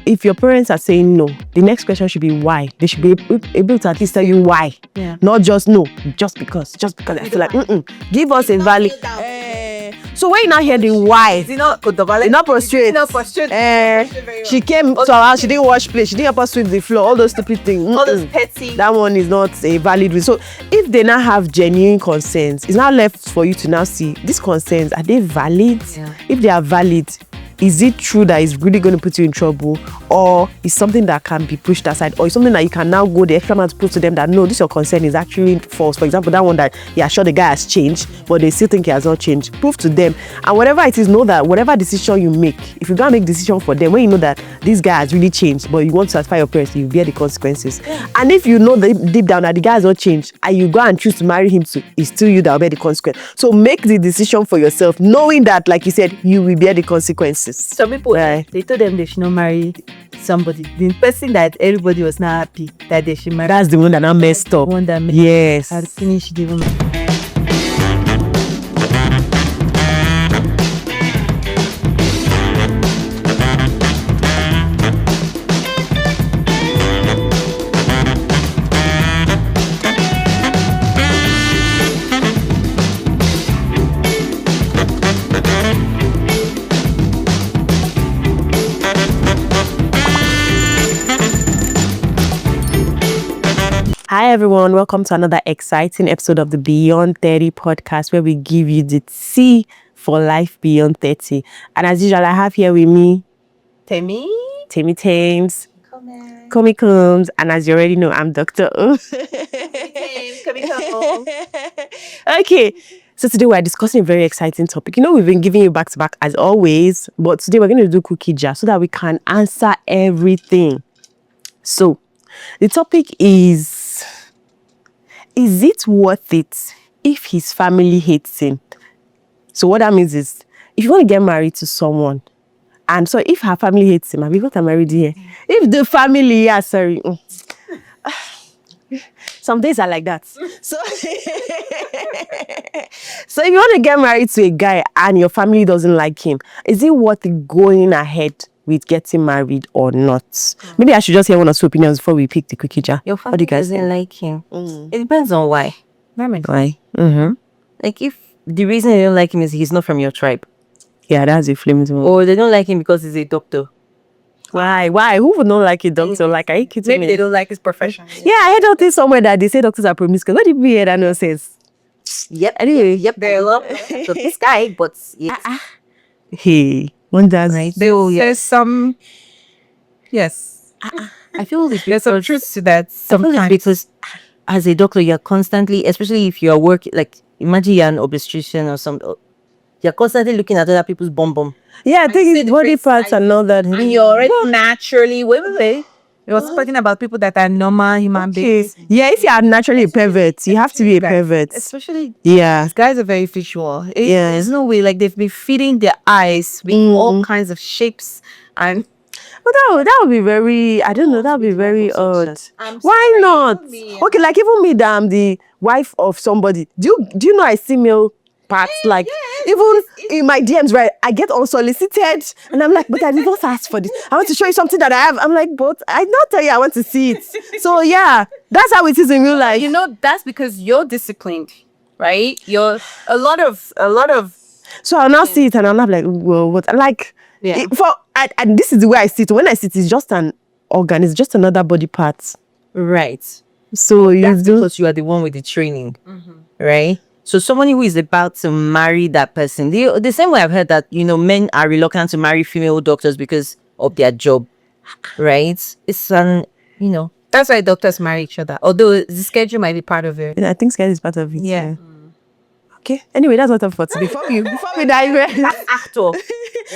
if your parents are saying no, the next question should be why. They should be able to at least tell you why. Yeah. Not just no, just because. I feel like, give us a valid. So when you now hear the why, you not prostrate. She came to our house, she didn't wash plates, she didn't help us sweep the floor, all those stupid things. all those petty. That one is not a valid reason. So if they now have genuine concerns, it's now left for you to now see these concerns, are they valid? Yeah. If they are valid, is it true that it's really going to put you in trouble, or is something that can be pushed aside, or is something that you can now go the extra mile to prove to them that no, this your concern is actually false? For example, that one that sure the guy has changed, but they still think he has not changed. Prove to them, and whatever it is, know that whatever decision you make, if you gotta make decision for them, when you know that this guy has really changed, but you want to satisfy your parents, you bear the consequences. Yeah. And if you know that deep down that the guy has not changed, and you go and choose to marry him too, it's still you that will bear the consequence. So make the decision for yourself, knowing that, like you said, you will bear the consequences. Some people, they told them they should not marry somebody. The person that everybody was not happy that they should marry. That's the one that now messed up. The one that yes. had finished the woman. Hi everyone, welcome to another exciting episode of the Beyond30 podcast, where we give you the tea for life beyond 30. And as usual, I have here with me Tammy Thames, Comi Combs, and as you already know, I'm Dr. O. Okay, so today we're discussing a very exciting topic. You know, we've been giving you back to back as always, but today we're going to do cookie jar so that we can answer everything. So the topic is it worth it if his family hates him? So what that means is, if you want to get married to someone, and so if her family hates him, have you got married here? If the family, some days are like that. So, so if you want to get married to a guy and your family doesn't like him, is it worth going ahead with getting married or not? Maybe I should just hear one or two opinions before we pick the cookie jar. Your family doesn't like him. It depends on why. Why? Like if the reason they don't like him is he's not from your tribe. Yeah, that's a flames one. Or they don't like him because he's a doctor. Why? Who would not like a doctor? Like, are you kidding Maybe me? they don't like his profession. Yeah, I heard out this somewhere that they say doctors are promiscuous. What did we hear that nonsense? Yep. Anyway, They love so this guy, but yes. Hey, one does. Right. There's some, yes. I feel There's some truth to that sometimes, because as a doctor, you're constantly, especially if you're working, like imagine you're an obstetrician or something, you're constantly looking at other people's bum. Yeah, I think it's body parts and all that. And you're already naturally, wait. We were speaking about people that are normal human beings. Yeah, if you are naturally a pervert, you have to be a pervert. Especially Yeah. Guys are very visual. Yeah. There's no way, like they've been feeding their eyes with all kinds of shapes and But that would be very, I don't know, that would be very odd. Why not? Okay, like even me that I'm the wife of somebody. Do you know I see male parts? Like even in my DMs, right? I get unsolicited and I'm like, but I did not ask for this. I want to show you something that I have. I'm like, but I not tell you I want to see it. So yeah, that's how it is in real life. you know, that's because you're disciplined, right? You're a lot of So I'll now see it and I'm not like, well, what? Like, and this is the way I see it. When I see it, it's just an organ. It's just another body part. Right. So That's because you are the one with the training, right? So someone who is about to marry that person, the same way I've heard that, men are reluctant to marry female doctors because of their job, right? It's that's why doctors marry each other. Although the schedule might be part of it. I think scale is part of it. Yeah. Okay. Anyway, that's what I'm for today. Before we digress. actor.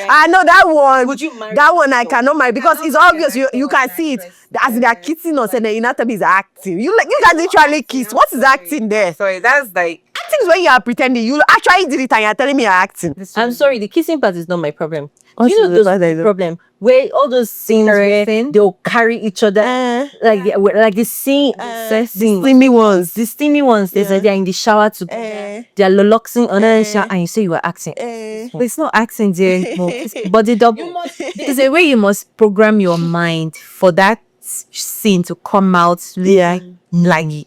I know that one. Would you marry that one? I cannot marry because it's obvious. You can see it. As they are kissing us and then Inatami is acting. You guys literally kiss. What is acting there? Sorry, that's like Acting is when you are pretending. You actually did it and you're telling me you're acting. I'm sorry, the kissing part is not my problem. You know those problem where all those scenes where they'll carry each other like the scene, the steamy ones. the steamy ones. There's they're in the shower together. They're lolloxing on the shower, and you say you were acting. But it's not acting there anymore. But the double, there's a way you must program your mind for that scene to come out like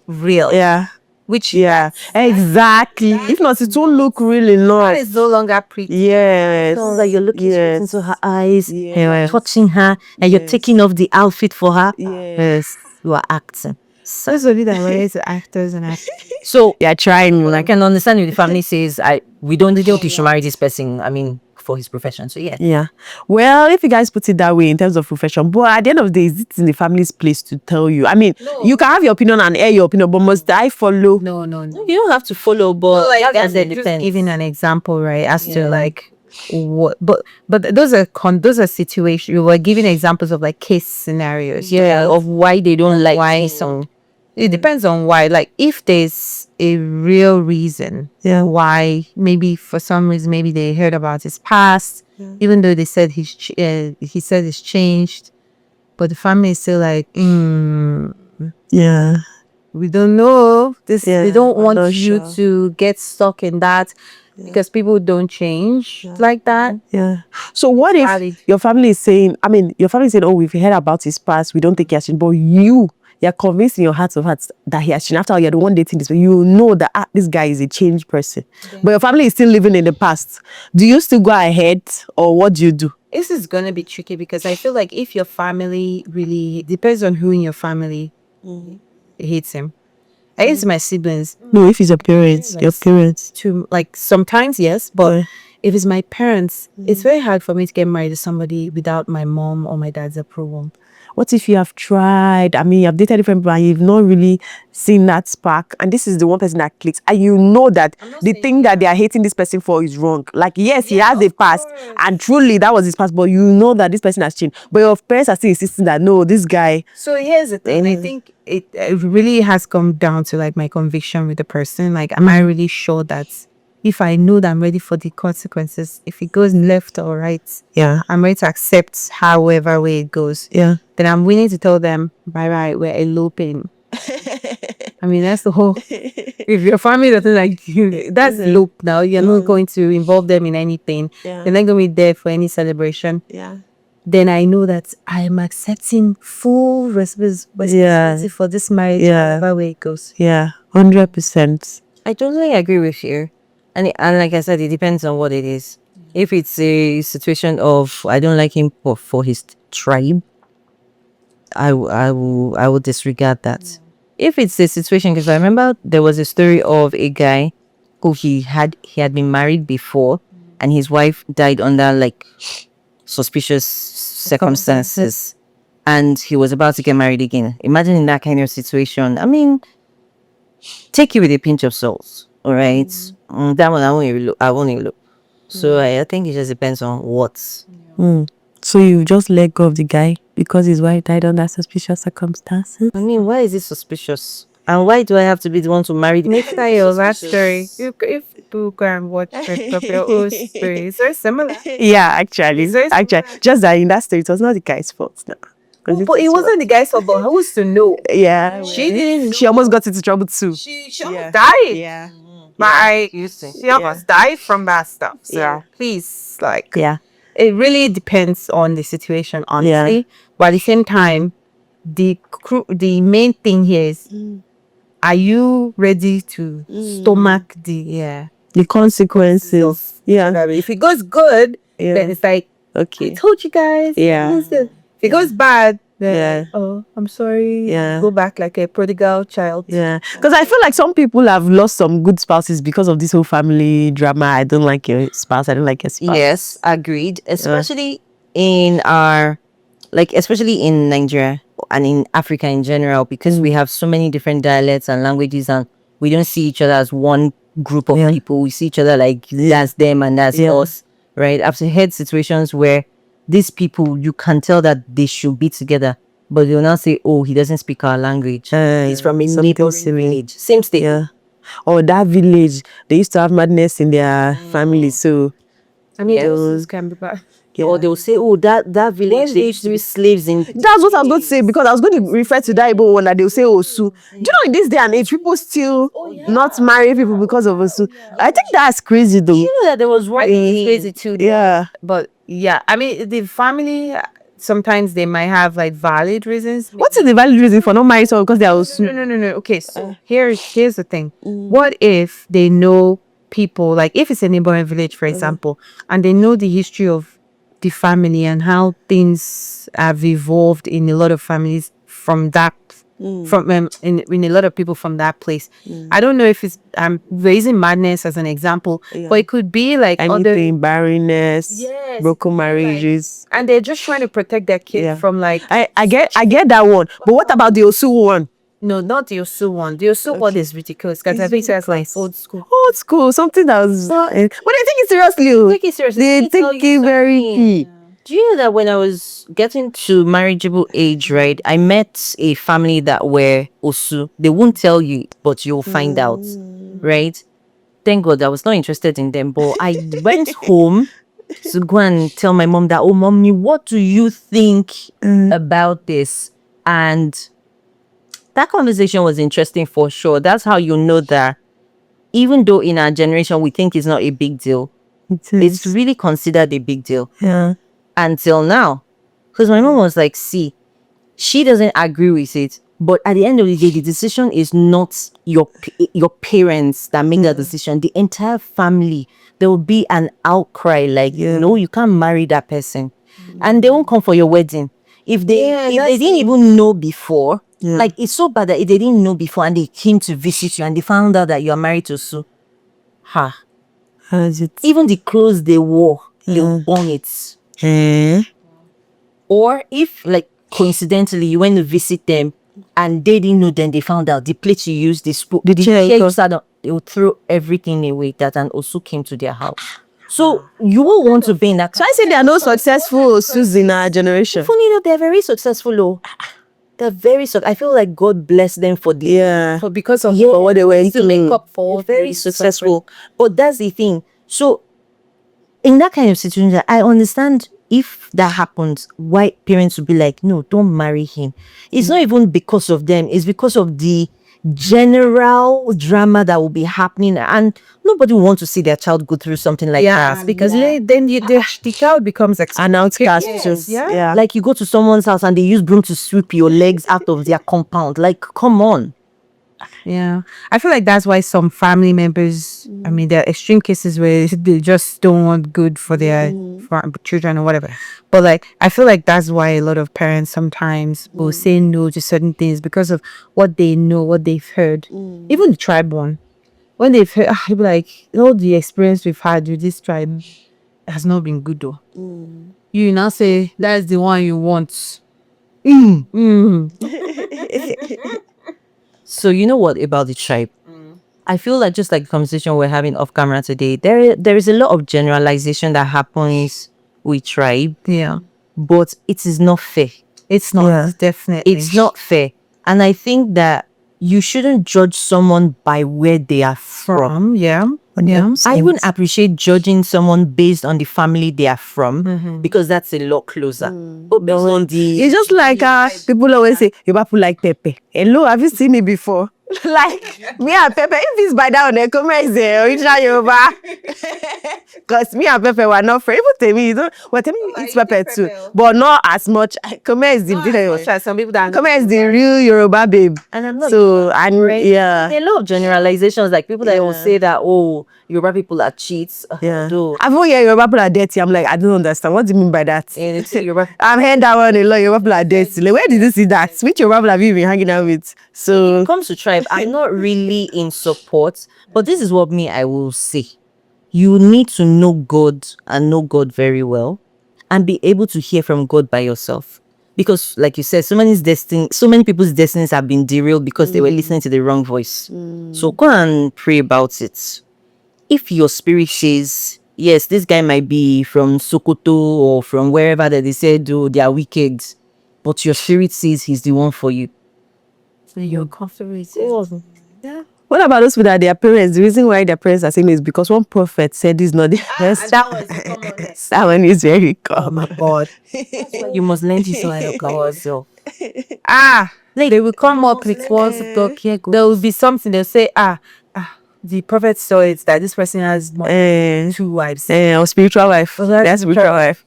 real. Yeah. Which Exactly. If not, it won't look really nice. is no longer pretty. Yes. So like you're looking straight into her eyes, Yes. touching her, and you're taking off the outfit for her. Yes. You are acting. That's only that way to actors and actors. So you're trying. I can understand if the family says, we don't think you should marry this person. I mean, for his profession. So Yeah. Well, if you guys put it that way in terms of profession, but at the end of the day, it's in the family's place to tell you. I mean, you can have your opinion and air your opinion, but must I follow? No. You don't have to follow, but Just giving an example, right? As to like what, but those are situations. You were giving examples of like case scenarios, of why they don't like why some. It depends on why. Like if there's a real reason, why maybe for some reason maybe they heard about his past, even though they said he said it's changed, but the family is still like, we don't know this. They don't want you to get stuck in that because people don't change like that. Yeah. So what if your family is saying, oh, we've heard about his past, we don't think he has changed, but you're convinced in your heart of hearts that he has changed. After all, you're the one dating this, but you know that this guy is a changed person. But your family is still living in the past. Do you still go ahead, or what do you do? This is gonna be tricky because I feel like if your family really depends on who in your family hates him. I guess my siblings. No, if it's your parents, To like sometimes yes, but if it's my parents, it's very hard for me to get married to somebody without my mom or my dad's approval. What if you have tried? You've dated different people and you've not really seen that spark, and this is the one person that clicks, and you know that the thing that they are hating this person for is wrong. Like, yes, he has a past, and truly that was his past, but you know that this person has changed. But your parents are still insisting that no, this guy. So here's the thing. I think it really has come down to like my conviction with the person. Like, am I really sure that if I know that I'm ready for the consequences, if it goes left or right, I'm ready to accept however way it goes. Yeah. Then I'm willing to tell them, bye, we're eloping. That's the whole. If your family doesn't like you, that's elope now. You're not going to involve them in anything. They're not going to be there for any celebration. Yeah. Then I know that I'm accepting full responsibility for this marriage, however way it goes. Yeah, 100%. I totally agree with you. And like I said, it depends on what it is. If it's a situation of I don't like him for his tribe, I will disregard that. If it's a situation, because I remember there was a story of a guy who he had been married before, and his wife died under like suspicious circumstances, and he was about to get married again. Imagine in that kind of situation. Take it with a pinch of salt. All right, that one I won't even look. So I think it just depends on what. So you just let go of the guy because his wife died under suspicious circumstances? Why is it suspicious? And why do I have to be the one to marry? Next time your last story, if people go and watch of your own story, it's very similar. Yeah, actually, just that in that story, it was not the guy's fault now. But it wasn't the guy's fault, but who's to know? Yeah, she didn't. She almost got into trouble too. She almost died. Yeah. But she almost died from bad stuff. So please, it really depends on the situation, honestly. But at the same time, the main thing here is, are you ready to stomach the consequences? If it goes good, then it's like, okay, I told you guys. If it goes bad, then I'm sorry. Go back like a prodigal child. Because I feel like some people have lost some good spouses because of this whole family drama. I don't like your spouse, I don't like your spouse. Yes, agreed. Especially in especially in Nigeria and in Africa in general, because we have so many different dialects and languages, and we don't see each other as one group of people. We see each other like that's them and that's us, right? I've had situations where these people, you can tell that they should be together, but they'll not say, oh, he doesn't speak our language. He's from a neighboring village. Same state. Or that village, they used to have madness in their family, so those can be bad. Or they'll say, oh, that village, they used to be slaves in. That's what I was going to say, because I was going to refer to that Igbo one that they'll say Osu. Do you know in this day and age, people still not marry people because of Osu? I think that's crazy though. You know that there was one crazy too. Yeah. But yeah, I mean, the family, sometimes they might have like valid reasons. What's the valid reason for not marrying someone because they are Osu? No. Okay, so here's the thing. What if they know people, like if it's a neighboring village, for example, and they know the history of the family and how things have evolved in a lot of families from that, from in a lot of people from that place. I don't know if it's raising madness as an example, but it could be like anything, barrenness, broken marriages, and they're just trying to protect their kids from like. I get that one, but what about the Osu one? No, not the Osu one. The Osu one is ridiculous because I think that's like old school. Old school, something that was. But they take it seriously. Take it seriously. They take it very key. Do you know that when I was getting to marriageable age, right, I met a family that were Osu. They won't tell you, but you'll find out, right? Thank God I was not interested in them, but I went home to go and tell my mom that, oh, mommy, what do you think about this? And that conversation was interesting for sure. That's how you know that even though in our generation we think it's not a big deal, it's really considered a big deal. Yeah. Until now. Because my mom was like, see, she doesn't agree with it. But at the end of the day, the decision is not your parents that make that decision. The entire family, there will be an outcry like, no, you can't marry that person. And they won't come for your wedding. If they didn't even know before, like it's so bad that if they didn't know before and they came to visit you and they found out that you are married to Sue, even the clothes they wore, they won it. Or if like coincidentally you went to visit them and they didn't know, then they found out the plate you used, the chair you sat on, they will throw everything away that an Osu came to their house. So you will want to be in that. So I say there are no successful Osus in our generation. Funny enough, they're very successful though. They're very I feel like God bless them for the because of for what they were to make up for. Very successful. But that's the thing. So in that kind of situation, I understand if that happens, why parents would be like, no, don't marry him. It's not even because of them. It's because of the general drama that will be happening, and nobody will want to see their child go through something like that. Because then the child becomes an outcast. Like you go to someone's house and they use broom to sweep your legs out of their compound. Like, come on. Yeah, I feel like that's why some family members, I mean, there are extreme cases where they just don't want good for their children or whatever. But like, I feel like that's why a lot of parents sometimes will say no to certain things because of what they know, what they've heard. Even the tribe one, when they've heard, they'll be like, all the experience we've had with this tribe has not been good though. You now say that's the one you want. So you know what about the tribe? I feel like just like the conversation we're having off camera today, there is a lot of generalization that happens with tribe. Yeah. But it is not fair. It's not, definitely. It's not fair. And I think that you shouldn't judge someone by where they are from. I wouldn't appreciate judging someone based on the family they are from because that's a lot closer. It's just like people always say, Yoruba people like pepper. Hello, have you seen me before? Like me and Pepper, if it's by that on the comments there, original Yoruba. Because me and Pepper were not friends. Even Temi, Temi eats pepper too, but not as much. Comment is the Some people that Comment is the real Yoruba babe. And I'm not so yeah. There are a lot of generalizations, like people that will say that, oh, Yoruba people are cheats. I've heard Yoruba people are dirty. I'm like, I don't understand. What do you mean by that? I'm hearing that one a lot. Yoruba people are dirty. Like, where did you see that? Which Yoruba people have you been hanging out with? So when it comes to tribe, I'm not really in support, but this is what I will say. You need to know God and know God very well and be able to hear from God by yourself. Because like you said, so many people's destinies have been derailed because they were listening to the wrong voice. So go and pray about it. If your spirit says, yes, this guy might be from Sokoto or from wherever that they said, oh, they are wicked, but your spirit says he's the one for you, you're comfortable. Well, What about those people that their parents, the reason why their parents are saying is because one prophet said this is not the first. That was the commonest. That one is very Oh my common. God. You must learn this one yourself. Like, they will come up with once talk here. There will be something they'll say, the prophet saw it that this person has more than 2 wives. Or spiritual wife. That's spiritual wife.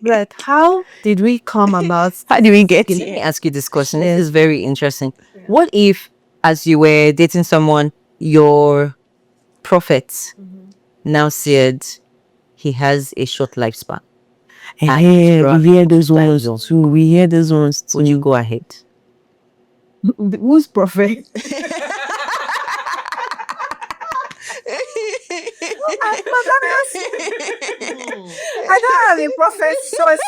But how did we come about? How do we get Okay, let me here? ask you this question. This is very interesting. What if, as you were dating someone, your prophet now said he has a short lifespan? Yeah, we hear those ones too. We hear those ones too. Would you go ahead? Who's prophet? I don't have a prophet source.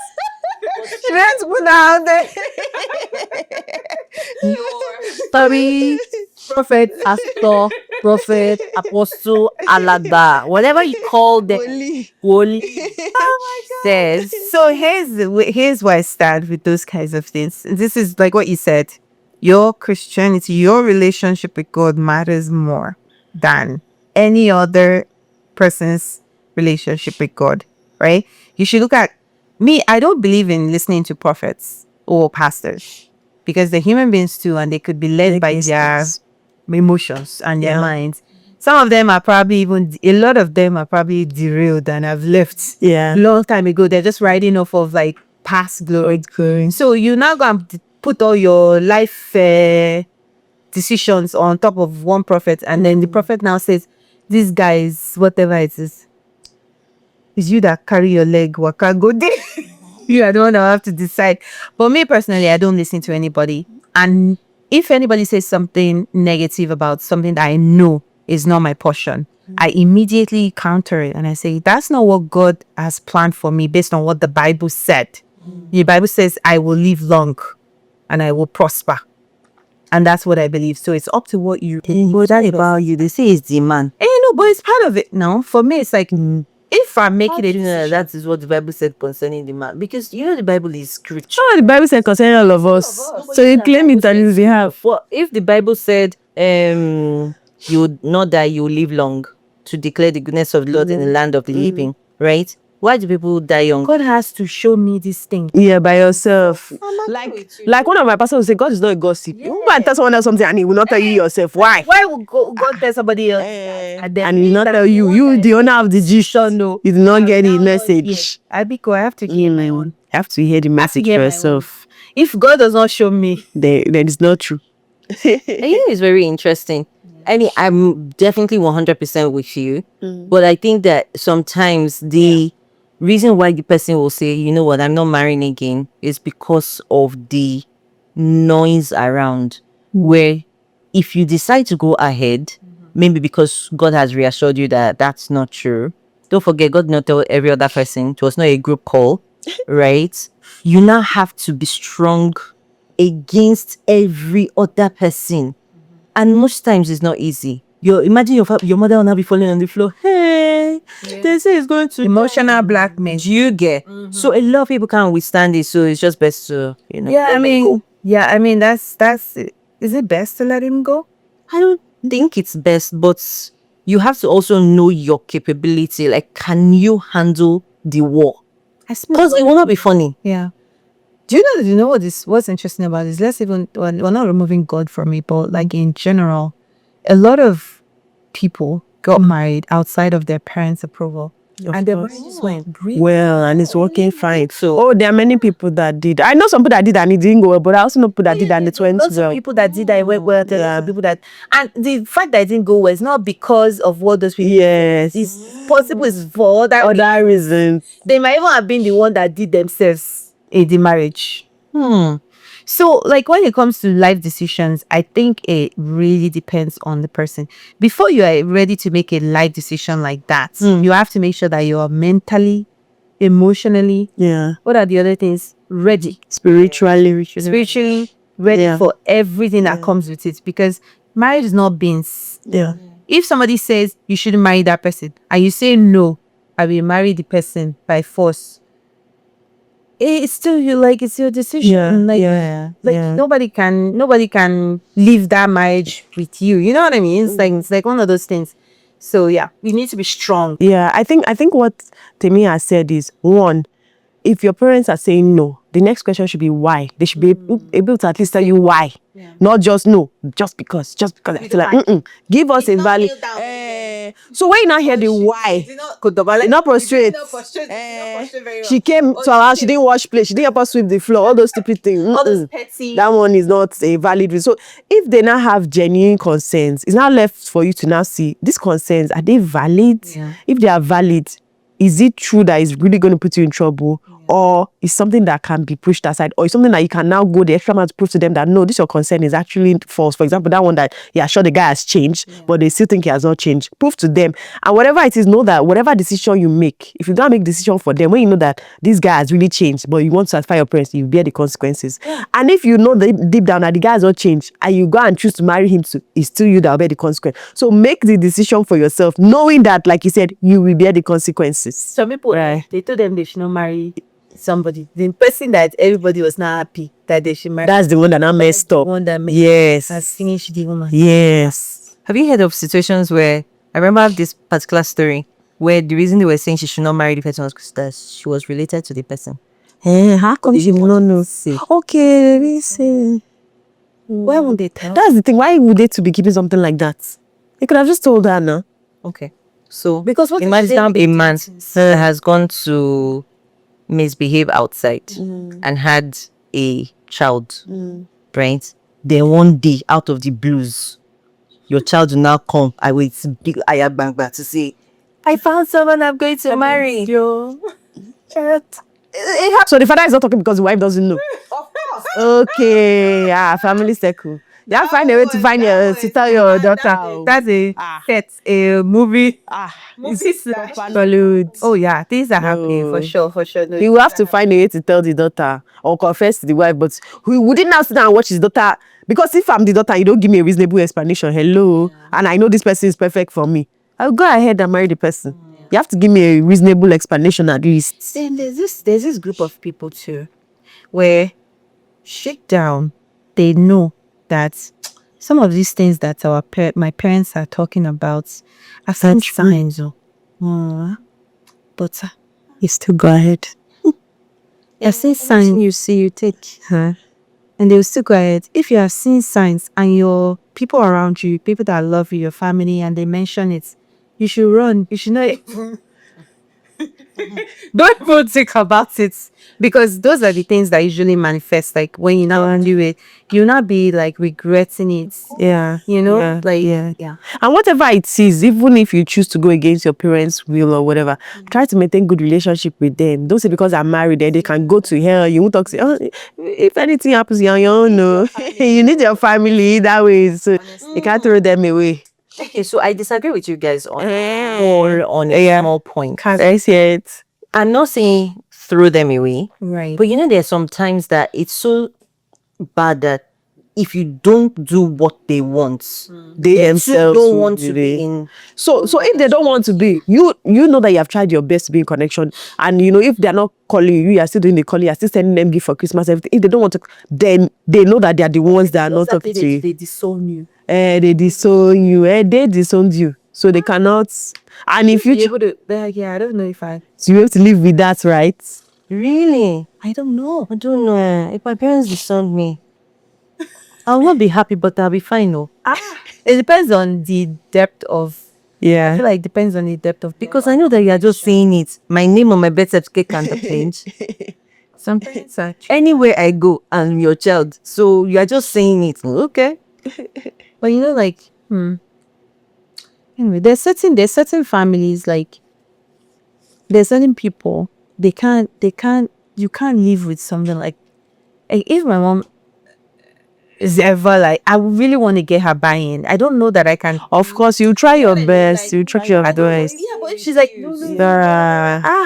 Let's put out there. Sorry, prophet, pastor, prophet, apostle, alaba, whatever you call them, holy says. So here's where I stand with those kinds of things. This is like what you said. Your Christianity, your relationship with God matters more than any other person's relationship with God, right? You should look at me. I don't believe in listening to prophets or pastors because they're human beings too, and they could be led by their emotions and their minds. Some of them are probably a lot of them are probably derailed and have left long time ago. They're just riding off of like past glory. So you now go and put all your life decisions on top of one prophet, and then the prophet now says, "This guy is whatever it is. It's you that carry your leg, waka go there." You are the one that have to decide. But me personally, I don't listen to anybody. And if anybody says something negative about something that I know is not my portion, I immediately counter it and I say, that's not what God has planned for me based on what the Bible said. The Bible says, I will live long and I will prosper. And that's what I believe. So it's up to what you... But that about you, they say it's the man. No, but it's part of it now. For me, it's like... If I'm making it, that is what the Bible said concerning the man. Because you know the Bible is scripture. Oh, the Bible said concerning all of us. So you claim it on his behalf. Well, if the Bible said you would not die, you will live long to declare the goodness of the Lord in the land of the living, right? Why do people die young? God has to show me this thing. Yeah, by yourself. Like one of my pastors will say, God is not a gossip. You go and tell someone else something and he will not tell you yourself. Why? Why would God tell somebody else? And he will not tell you. You, the owner of the decision, no. You did not get the message. I have to hear my own. You have to hear the message for yourself. If God does not show me, then it's not true. And you know, it's very interesting. I mean, I'm definitely 100% with you. But I think that sometimes the reason why the person will say, you know what, I'm not marrying again, is because of the noise around. Where if you decide to go ahead, maybe because God has reassured you that that's not true. Don't forget, God did not tell every other person. It was not a group call, right? You now have to be strong against every other person. And most times it's not easy. Imagine your mother will now be falling on the floor. Hey, they say it's going to emotional blackmail. you get. So a lot of people can't withstand it. So it's just best to, you know. I mean, that's it. Is it best to let him go? I don't think it's best, but you have to also know your capability. Like, can you handle the war? Because it will not be funny. Yeah. Do you know what's interesting about this? We're not removing God from it, but like in general, a lot of people got married outside of their parents' approval. And their marriage just went well, and it's working fine. So, there are many people that did. I know some people that did and it didn't go well, but I also know people that did and it went lots well. of people that did that it went well. People that, and the fact that it didn't go well is not because of what those people. Yes, it's possible. It's for other reasons. They might even have been the one that did themselves in the marriage. So, like, when it comes to life decisions, I think it really depends on the person. Before you are ready to make a life decision like that, you have to make sure that you are mentally, emotionally, what are the other things? Ready. Spiritually ready for everything that comes with it. Because marriage is not beans. If somebody says you shouldn't marry that person, and you say no, I will marry the person by force, it's still you, like it's your decision. Nobody can leave that marriage with you. You know what I mean? It's like one of those things. So yeah, you need to be strong. Yeah, I think what Temi has said is, one, if your parents are saying no, the next question should be why. They should be able to at least tell you why, not just no, just because. I feel like, give us a valid. So when you now hear the why, you not prostrate. She came to our house, she didn't wash plate, she didn't help us sweep the floor, all those stupid things. All those petty. That one is not a valid reason. So if they now have genuine concerns, it's now left for you to now see these concerns, are they valid? If they are valid, is it true that it's really going to put you in trouble? Or is something that can be pushed aside? Or is something that you can now go the extra mile to prove to them that no, this your concern is actually false? For example, that one that, yeah, sure, the guy has changed, but they still think he has not changed. Prove to them. And whatever it is, know that whatever decision you make, if you don't make decision for them, when you know that this guy has really changed, but you want to satisfy your parents, you bear the consequences. And if you know deep down that the guy has not changed, and you go and choose to marry him, it's still you that will bear the consequence. So make the decision for yourself, knowing that, like you said, you will bear the consequences. Some people, they told them they should not marry somebody. The person that everybody was not happy that they should marry. That's the one that now messed up. The one that has finished the woman. Yes. Have you heard of situations where, I remember this particular story where the reason they were saying she should not marry the person was because that she was related to the person. How come she will not know? Okay, let me see. Why won't they tell? That's the thing. Why would they to be keeping something like that? They could have just told her, no? Okay. So, because what imagine a man has gone to misbehave outside and had a child, right? Then one day, out of the blues, your child will now come. I will big ayabangba to say, I found someone I'm going to marry. So the father is not talking because the wife doesn't know. Of course. Okay, family circle. You have to find a way to tell your daughter. That's a set, a movie. Oh yeah, things are happening for sure. No, he will have to find a way to tell the daughter or confess to the wife, but we wouldn't now sit down and watch his daughter, because if I'm the daughter, you don't give me a reasonable explanation. Hello, and I know this person is perfect for me, I'll go ahead and marry the person. You have to give me a reasonable explanation at least. Then there's this group of people too, where shake down, they know that some of these things that my parents are talking about are some signs. But you still go ahead. You've seen signs, you see, you take, and they will still go ahead. If you have seen signs and your people around you, people that love you, your family, and they mention it, you should run. You should not. Don't even think about it, because those are the things that usually manifest. Like when you now do it, you'll not be like regretting it. You know, And whatever it is, even if you choose to go against your parents' will or whatever, try to maintain good relationship with them. Don't say because I'm married, they can go to hell. You won't talk. Say, oh, if anything happens, you're on your own. No, you need your family that way. So you can't throw them away. Okay, so I disagree with you guys on a small point. I see it. I'm not saying throw them away, right? But you know, there's sometimes that it's so bad that if you don't do what they want, they themselves don't want to be in. So if they don't want to be, you know that you have tried your best to be in connection, and you know if they're not calling you, you are still doing the calling, you are still sending them gift for Christmas, everything. If they don't want to, then they know that they are the ones that are not talking to you. They disown you. They disown you. They disowned you, so they cannot. And if you able to, I don't know if I. So you have to live with that, right? Really? I don't know. If my parents disowned me, I'll not be happy, but I'll be fine. No. It depends on the depth of. I feel like it depends on the depth of. Because I know that you are just saying it. My name on my birth certificate can't change. Some parents are. Anywhere I go, I'm your child. So you are just saying it. Okay. But you know, like, anyway, there's certain families, like, there's certain people, you can't live with something like if my mom is ever like, I really want to get her buy-in. I don't know that I can. Of course, you try your best. Like, you try your best. Yeah, but if she's like, no.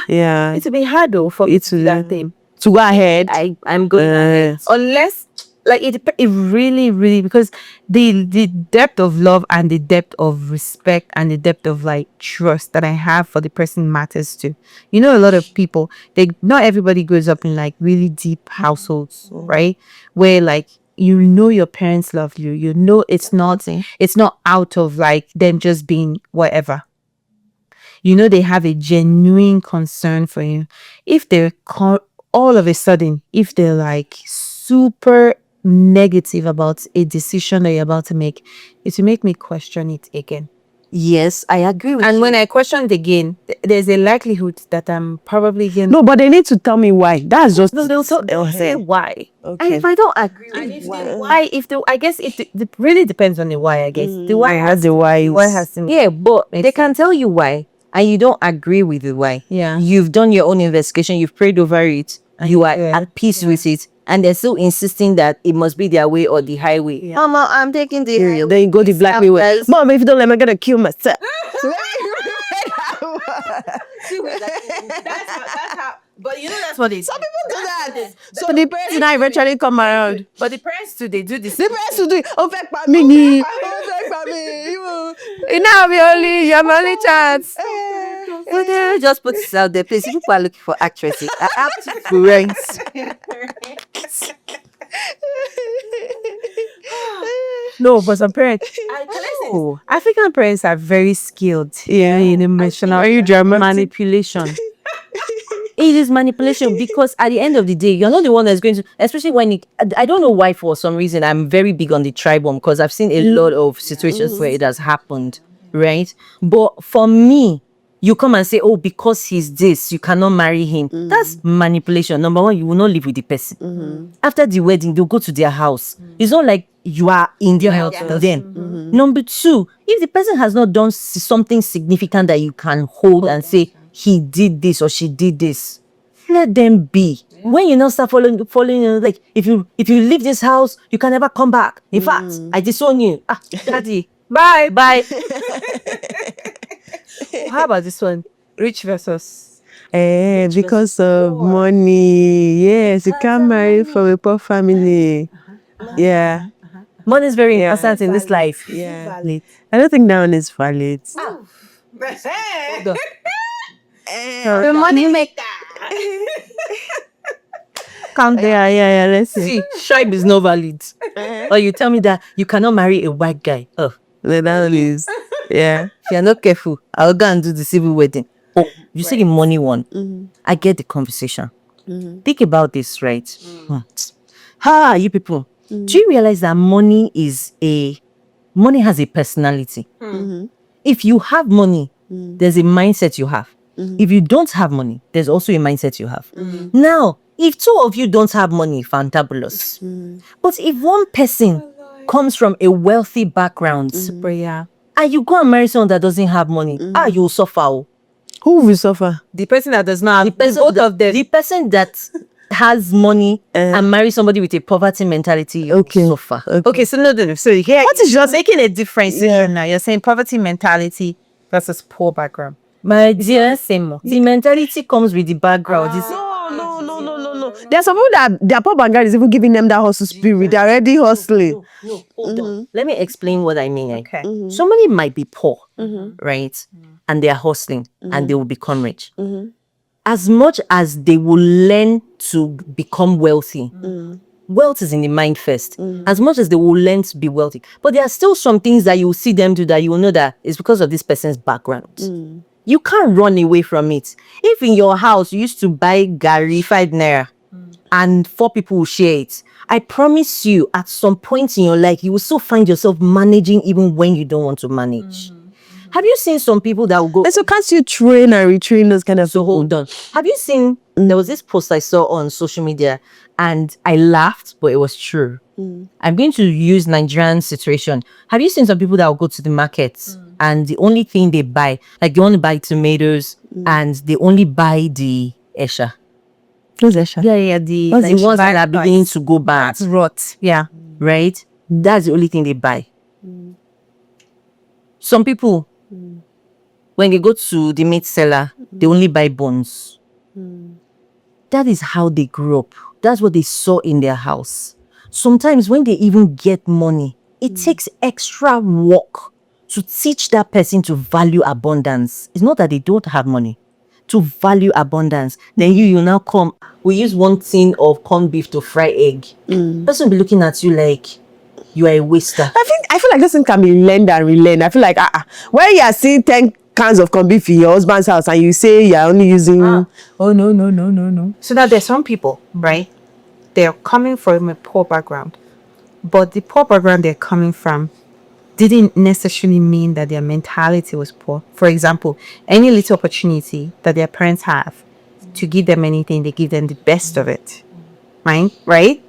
It will be hard though for it to that thing. To go ahead. I'm going ahead. Unless like it really, really, because the depth of love and the depth of respect and the depth of like trust that I have for the person matters too. You know, a lot of people, not everybody grows up in like really deep households, right? Where like you know your parents love you. You know it's not out of like them just being whatever. You know they have a genuine concern for you. If they're all of a sudden, if they're like super negative about a decision that you're about to make, it will make me question it again. Yes, I agree with And you. when I question it again, there's a likelihood that I'm probably going No, but they need to tell me why. That's just they'll say why. And okay. if I don't agree And with if why, the why, I guess it really depends on the why. I guess the why has the why. why has to yeah, but they can tell you why, and you don't agree with the why. Yeah. You've done your own investigation, you've prayed over it, you are Yeah. at peace with it, and they're still insisting that it must be their way or the highway. Yeah. Mama, I'm taking the highway. Then you go the black way. Yes. Mom, if you don't let me, I'm gonna kill myself. That's how. But you know that's what Some people do that. So the parents now eventually come around. But the parents too, they do this. The parents will do it. Oh, fake for me. Oh, fake for me. You now be only your only chance. But they just put this out there. Please, if people are looking for actresses, I have to friends. No, but some parents, African parents are very skilled in emotional manipulation. It is manipulation because at the end of the day, you're not the one that's going to, especially when I don't know why, for some reason, I'm very big on the tribe one because I've seen a lot of situations where it has happened, right? But for me, you come and say, oh, because he's this, you cannot marry him. That's manipulation. Number one, you will not live with the person. After the wedding, they'll go to their house. It's not like you are in their house then. Number two, if the person has not done something significant that you can hold and say, he did this or she did this, let them be. When you now start following, like if you leave this house, you can never come back. In fact, I disown you. Daddy, Bye. How about this one? Rich versus. Because of money. Yes, you can't marry from a poor family. Yeah. Money is very important in this life. Yeah. I don't think that one is valid. The money maker. Count there. Yeah. Let's see. See, tribe is not valid. Or you tell me that you cannot marry a white guy. Oh, That one is. Yeah. if you're not careful, I'll go and do the civil wedding. Oh, you see the money one. I get the conversation. Think about this, right? You people. Do you realize that money has a personality? If you have money, there's a mindset you have. If you don't have money, there's also a mindset you have. Now, if two of you don't have money, fantabulous. But if one person comes from a wealthy background, and you go and marry someone that doesn't have money, you'll suffer. Who will suffer? The person that does not have both of them. The person that has money and marry somebody with a poverty mentality, you'll suffer. Okay, so no. So here, what is you're making a difference here now? You're saying poverty mentality versus poor background. My dear, the mentality comes with the background. No. There are some people that their poor background is even giving them that hustle spirit. They're already hustling. No, hold on. Let me explain what I mean. Okay. Somebody might be poor, right? And they are hustling and they will become rich. As much as they will learn to become wealthy, wealth is in the mind first. As much as they will learn to be wealthy. But there are still some things that you will see them do that you will know that it's because of this person's background. You can't run away from it. If in your house you used to buy Gary 5 naira and 4 people will share it, I promise you at some point in your life you will still find yourself managing even when you don't want to manage. Have you seen some people that will go? And so can't you train and retrain those kind of So hold on. Have you seen, there was this post I saw on social media and I laughed, but it was true. I'm going to use Nigerian situation. Have you seen some people that will go to the markets and the only thing they buy, like they only buy tomatoes and they only buy the esha? Who's Esha? Yeah, the ones that are beginning to go bad. That's rot. Yeah. Right? That's the only thing they buy. Some people, when they go to the meat seller, they only buy bones. That is how they grew up. That's what they saw in their house. sometimes when they even get money, it takes extra work to teach that person to value abundance. It's not that they don't have money, to value abundance. Then you now come, we use one tin of corned beef to fry egg. Person will be looking at you like you are a waster. I feel like this thing can be learned and relearned. I feel like when you are seeing 10 cans of corned beef in your husband's house and you say you are only using oh no. So now there's some people, right? They're coming from a poor background, but the poor background they're coming from didn't necessarily mean that their mentality was poor. For example, any little opportunity that their parents have to give them anything, they give them the best of it. Right?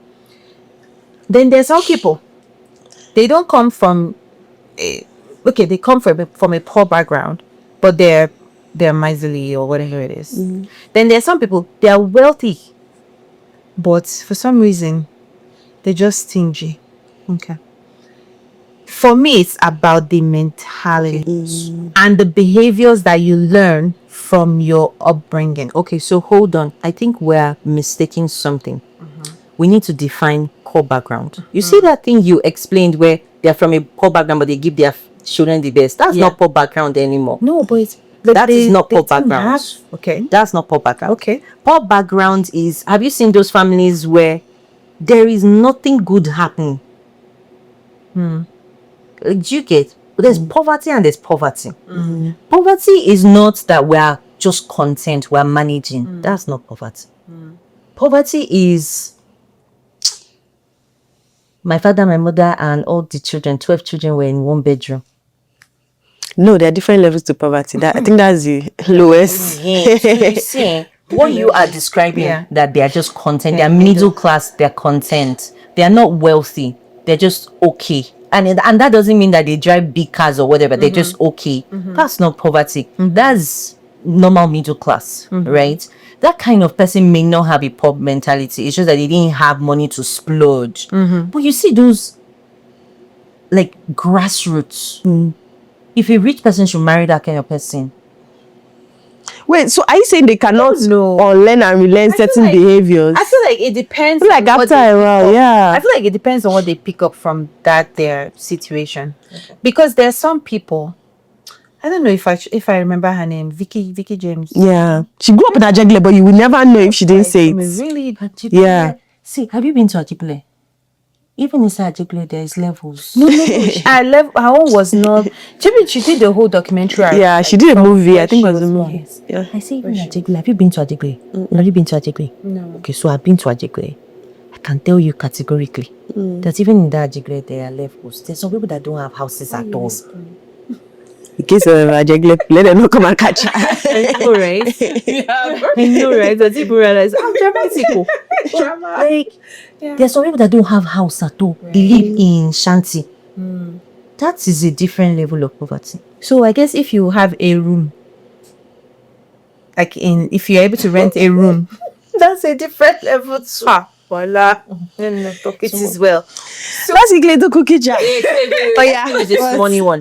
Then there's some people, they don't come from they come from a poor background, but they're miserly or whatever it is. Then there's some people, they are wealthy, but for some reason they're just stingy. Okay. For me, it's about the mentality and the behaviors that you learn from your upbringing. Okay, so hold on. I think we're mistaking something. We need to define poor background. You see that thing you explained where they're from a poor background, but they give their children the best. That's not poor background anymore. No, but that is not poor background. Okay. That's not poor background. Okay. Poor background is, have you seen those families where there is nothing good happening? Do you get? There's poverty and there's poverty. Poverty is not that we are just content, we are managing. That's not poverty. Poverty is my father, my mother, and all the children, 12 children were in one bedroom. No, there are different levels to poverty. I think that's the lowest. So you see, what you are describing, that they are just content, they are middle class, they're content, they are not wealthy, they're just okay. And that doesn't mean that they drive big cars or whatever, they're just okay. That's not poverty. That's normal middle class, right? That kind of person may not have a poor mentality. It's just that they didn't have money to splurge. But you see those like grassroots. If a rich person should marry that kind of person. Wait, so are you saying they cannot unlearn and relearn certain behaviors? I feel like it depends. I feel like after a while, I feel like it depends on what they pick up from their situation. Because there's some people, I don't know if I remember her name, Vicky James. Yeah, she grew up in Ajegle, but you will never know if she didn't say it. Really? Yeah. See, have you been to Ajegle? Even inside Ajegle, there is levels. No. Her own was not. She did the whole documentary. Yeah, she did a movie. I think it was a movie. Yes. Yeah. I say even Ajegle. Have you been to Ajegle? Have you been to Ajegle? No. Okay, so I've been to Ajegle. I can tell you categorically that even in that Ajegle, there are levels. There's some people that don't have houses at all. In case of Ajegle, let them not come and catch her. I know, right? I know, right? But people realize, dramatic. There's some people that don't have house at all. Right. They live in shanty. That is a different level of poverty. So I guess if you have a room, if you're able to rent a room, that's a different level too. Voila. It is well. So that's the cookie jar. Oh yeah, it's a funny one.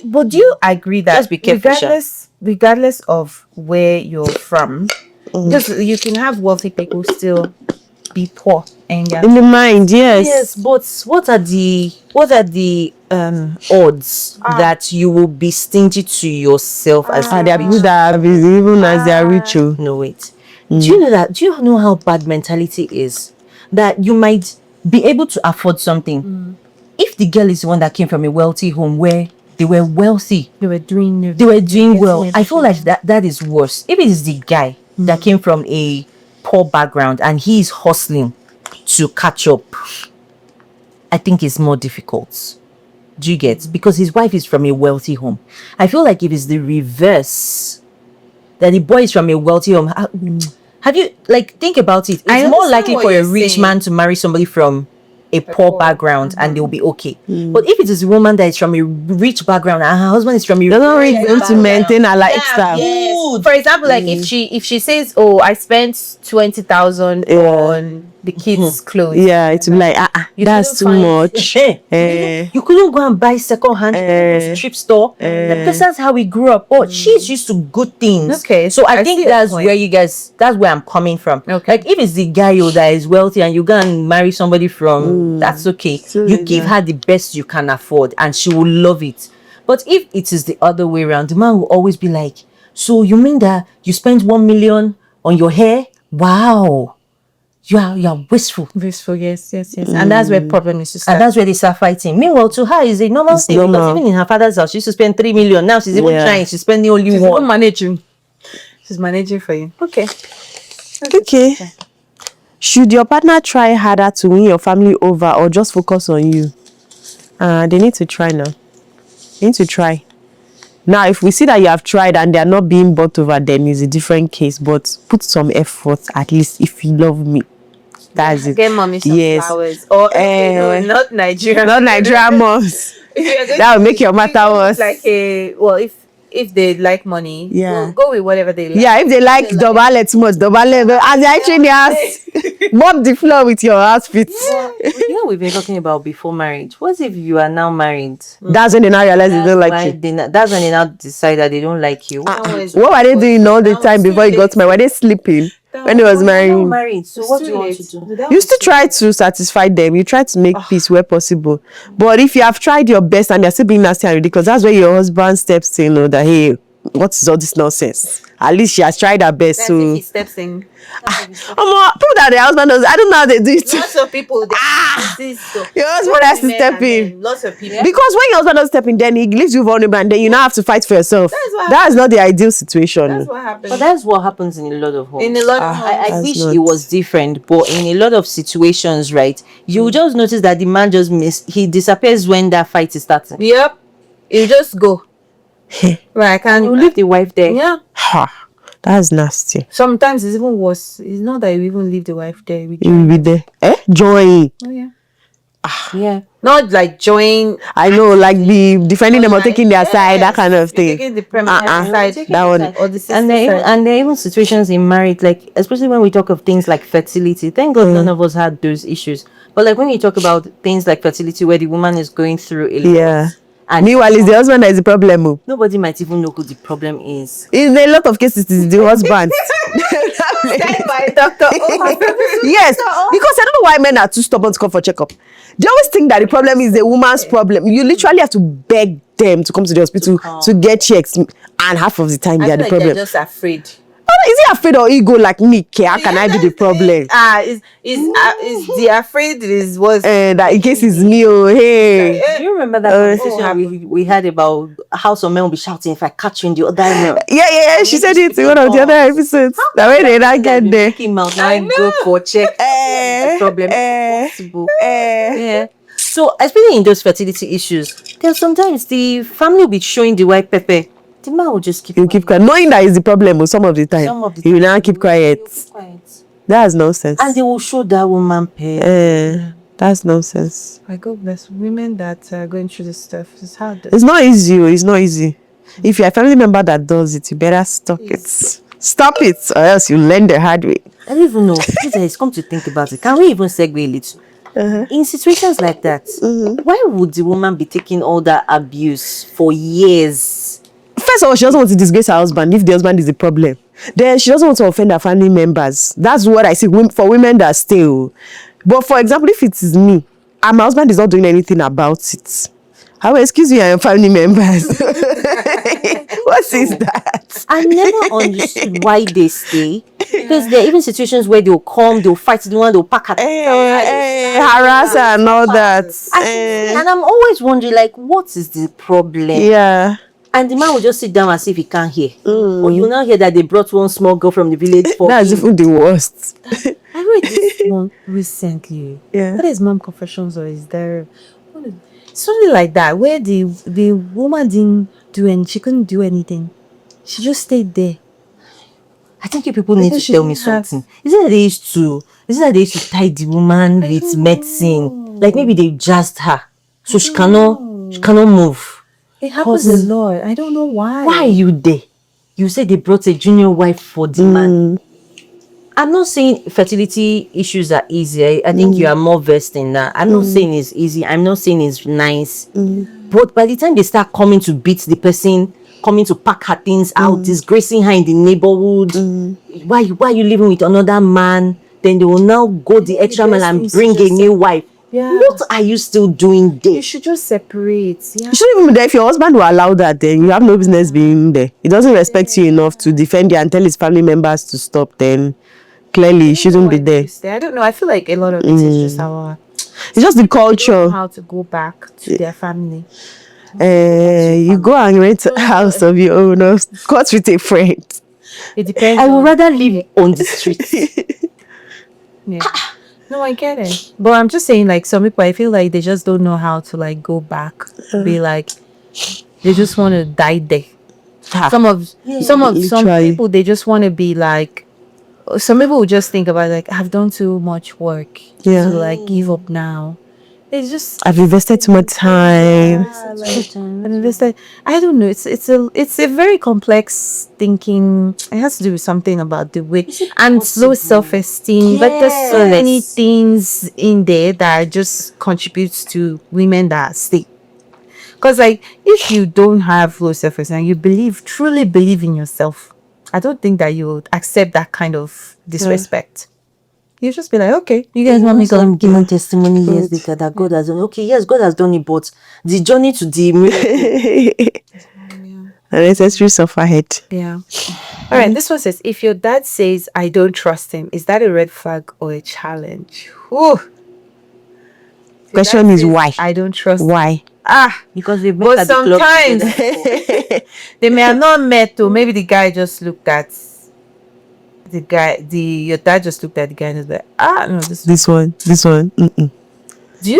But do you agree that just be careful, regardless of where you're from, just you can have wealthy people still be poor in the mind? Yes, but what are the odds that you will be stingy to yourself as there are people that are busy even as they are rich? No, wait. Do you know that? Do you know how bad mentality is? That you might be able to afford something. If the girl is the one that came from a wealthy home where they were wealthy, they were doing well, I feel like that is worse. If it is the guy that came from a poor background and he is hustling to catch up, I think it's more difficult. Do you get? Because his wife is from a wealthy home. I feel like if it's the reverse, that the boy is from a wealthy home. Have you think about it? It's more likely for a rich man to marry somebody from a poor background and they'll be okay. But if it is a woman that is from a rich background and her husband is from a rich background to maintain her lifestyle. Yes. For example, like if she says, "Oh, I spent 20,000 on the kids' clothes. Yeah, it's like that's too much. You couldn't go and buy second-hand thrift store. Because that's how we grew up. Oh, she's used to good things. Okay, so I think see your that's point. where that's where I'm coming from. Okay. Like if it's the guy that is wealthy and you go and marry somebody from, that's okay. You give her the best you can afford and she will love it. But if it is the other way around, the man will always be like, so you mean that you spent 1 million on your hair? Wow. You are wasteful. Wasteful, yes. And that's where problem is to start. And that's where they start fighting. Meanwhile, to her, is a normal thing. Because even in her father's house, she used to spend 3 million. Now she's even trying. She's spending only She's one. even managing. She's managing for you. Okay. Should your partner try harder to win your family over or just focus on you? They need to try now. They need to try. Now, if we see that you have tried and they are not being bought over, then it's a different case. But put some effort, at least, if you love me. That's it. Get mommy some flowers. Or no, not Nigerian. Not Nigerian moms. That will make your matter worse. Like if they like money, go with whatever they like. Yeah, if they like dobale too much, dobale, and they actually mop the floor with your outfit. We've been talking about before marriage. What if you are now married? That's when they now realize they don't like you. That's when they now decide that they don't like you. What were they doing all the time before you got married? Were they sleeping when they was married? So what do you want to do? You still try to satisfy them. You try to make peace where possible. But if you have tried your best and they're still being nasty and ridiculous, that's where your husband steps in. That hey, what is all this nonsense? At least she has tried her best. So he steps in. People that their husband does, I don't know how they do it. Lots of people. Your husband has to step in. Lots of people. Because when your husband doesn't step in, then he leaves you vulnerable and then you now have to fight for yourself. That's not the ideal situation. That's what happens. But that's what happens in a lot of homes. In a lot of homes. I wish it was different, but in a lot of situations, right, you just notice that the man he disappears when that fight is starting. Yep. You just go. Right, you leave the wife there. Yeah. That's nasty. Sometimes it's even worse. It's not that you even leave the wife there. You will be there. Joy. Oh yeah. Yeah. Not like join. I know, like be defending them or taking their side, that kind of thing. Taking the permanent side. That one. Or the sister And there are even situations in marriage, like especially when we talk of things like fertility. Thank God none of us had those issues. But like when you talk about things like fertility, where the woman is going through a lot. And meanwhile, it's the husband that is the problem. Nobody might even know who the problem is. In a lot of cases, it's the husband. by doctor. Yes, because I don't know why men are too stubborn to come for checkup. They always think that the problem is the woman's problem. You literally have to beg them to come to the hospital to get checks, and half of the time they are the problem. They're just afraid. Is he afraid or ego like me? How can I be the problem? Is the afraid is was that in case it's me, hey. Do you remember that conversation we had about how some men will be shouting if I catch you in the other room? Yeah. She said it in one of the other episodes. That way they not get there. Now go for check. Problem possible. Yeah. So especially in those fertility issues, there's sometimes the family will be showing the white pepper. The man will just keep quiet, knowing that is the problem some of the time. He will now keep quiet. That's nonsense. And they will show that woman pain. That's nonsense. I God bless women that are going through this stuff. It's hard. It's not easy. It's not easy. If you're a family member that does it, you better stop it. Stop it, or else you learn the hard way. I don't even know. It's come to think about it. Can we even segue a little? In situations like that, why would the woman be taking all that abuse for years? First of all, she doesn't want to disgrace her husband if the husband is the problem. Then she doesn't want to offend her family members. That's what I see for women that stay. But for example, if it is me and my husband is not doing anything about it, I will excuse you and your family members. What is that? I never understood why they stay. Because there are even situations where they'll come, they'll fight the one, they'll pack her, harass her and all that. And I'm always wondering, like, what is the problem? Yeah. And the man will just sit down as if he can't hear. Or you will now hear that they brought one small girl from the village for That's even the worst. I read this one recently. Yeah. What is mom confessions or is there something like that where the woman didn't do and she couldn't do anything. She just stayed there. I think you people need to tell me something. Isn't that they used to tie the woman with medicine? Like maybe they jazzed her. So she cannot move. It happens a lot. I don't know why. Why are you there? You said they brought a junior wife for the man. I'm not saying fertility issues are easy. I think you are more versed in that. I'm not saying it's easy. I'm not saying it's nice. But by the time they start coming to beat the person, coming to pack her things out, disgracing her in the neighborhood, why are you living with another man? Then they will now go the extra mile and bring a new wife. Yeah. What are you still doing there? You should just separate. Yeah. You shouldn't even be there. If your husband will allow that, then you have no business being there. He doesn't respect you enough to defend you and tell his family members to stop, then clearly you shouldn't be there. I don't know. I feel like a lot of it is just our It's just the culture. how to go back to their family. You go and rent a house of your own or cut with a friend. It depends. I would rather live on the streets. Yeah. No, I get it. But I'm just saying, like, some people, I feel like they just don't know how to, like, go back. Be like, they just want to die there. Some Literally. people, they just want to be like, some people will just think about, like, I've done too much work Yeah. to, like, give up now. It's just, I've invested too much time. and invested. I don't know. It's a very complex thinking. It has to do with something about the way and low self-esteem. But there's so many things in there that just contributes to women that stay. Because like if you don't have low self-esteem, you truly believe in yourself. I don't think that you would accept that kind of disrespect. You just be like, okay, you guys want me to I'm giving testimony years later that God has done. Okay, yes, God has done it, but the journey to the Unnecessary suffer head. Yeah. All right. This one says, if your dad says I don't trust him, is that a red flag or a challenge? Whew. Question is why? I don't trust. Why? because they've met But at the club sometimes together. they may have not met. Though maybe the guy just looked at the guy. Your dad just looked at the guy and was like, no, This one. Mm-mm. Do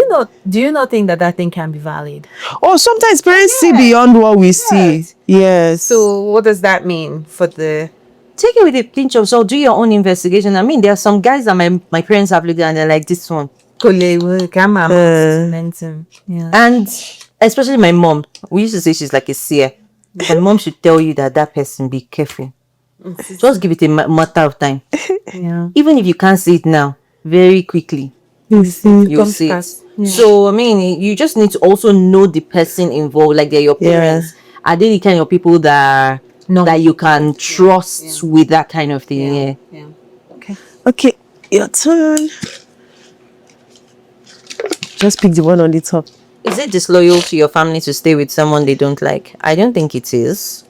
you not think that thing can be valid? Oh, sometimes parents see beyond what we see. Yes. So what does that mean for the? Take it with a pinch of salt. Do your own investigation. I mean, there are some guys that my parents have looked at and they're like, this one. Yeah. And especially my mom, we used to say she's like a seer. My mom should tell you that person, be careful. Just give it a matter of time. Yeah. Even if you can't see it now, very quickly you'll see it. Yeah. So I mean, you just need to also know the person involved, like they're your parents. Are they the kind of people that you can trust with that kind of thing? Yeah. Okay, your turn. Just pick the one on the top. Is it disloyal to your family to stay with someone they don't like? I don't think it is.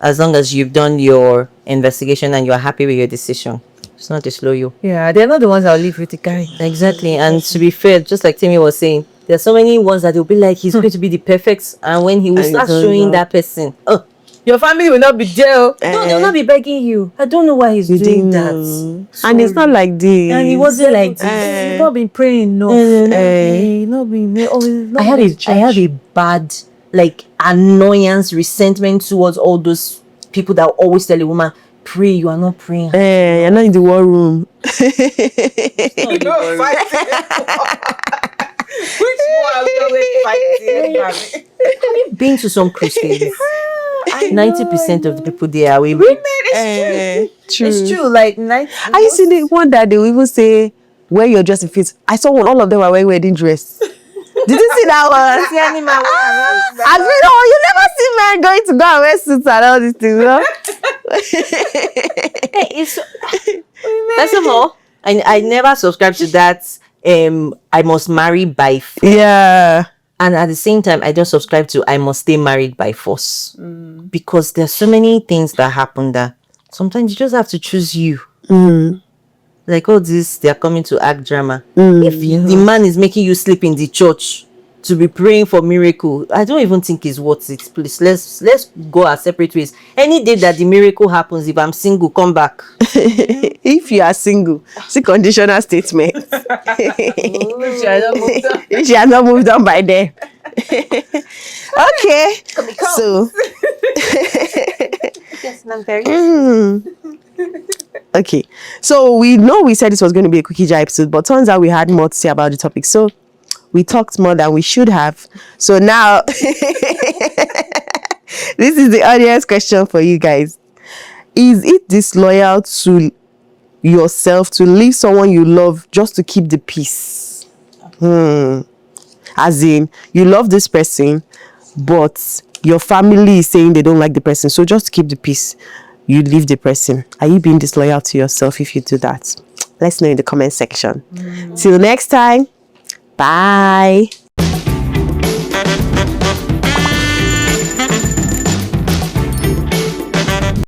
As long as you've done your investigation and you're happy with your decision, it's not disloyal. Yeah, they're not the ones that'll live with the guy. Exactly. And to be fair, just like Timmy was saying, there's so many ones that will be like he's going to be the perfect, and when he will start showing that person, Your family will not be jail. no, they'll not be begging you. I don't know why he's doing that. And it's not like this. And he wasn't like this. He's not been praying enough. Not been. I have a bad like annoyance, resentment towards all those people that always tell a woman, pray, you are not praying. You're not in the war room. Which one are we fighting? Have you been to some crusades? 90% of the people there are women. True. It's true. Like, Are you seeing the one that they will even say wear your dressing fit? I saw one. All of them were wearing wedding dress. Did you see that one? see any man I mean, you never see men going to go and wear suits and all these things, no? First of all, I never subscribe to that. I must marry by force. Yeah. And at the same time, I don't subscribe to I must stay married by force. Because there's so many things that happen that sometimes you just have to choose you. Like all this, they're coming to act drama. If the man is making you sleep in the church to be praying for miracle, I don't even think it's worth it. Please, let's go our separate ways. Any day that the miracle happens, if I'm single, come back. If you are single, see conditional statement. She has not moved on by then. Okay. So Yes, I'm very. Okay. So we said this was going to be a quickie jar episode, but turns out we had more to say about the topic. So we talked more than we should have. So now this is the audience question for you guys. Is it disloyal to yourself to leave someone you love just to keep the peace? As in, you love this person, but your family is saying they don't like the person, so just to keep the peace, you leave the person. Are you being disloyal to yourself if you do that? Let's know in the comment section. Till next time, bye.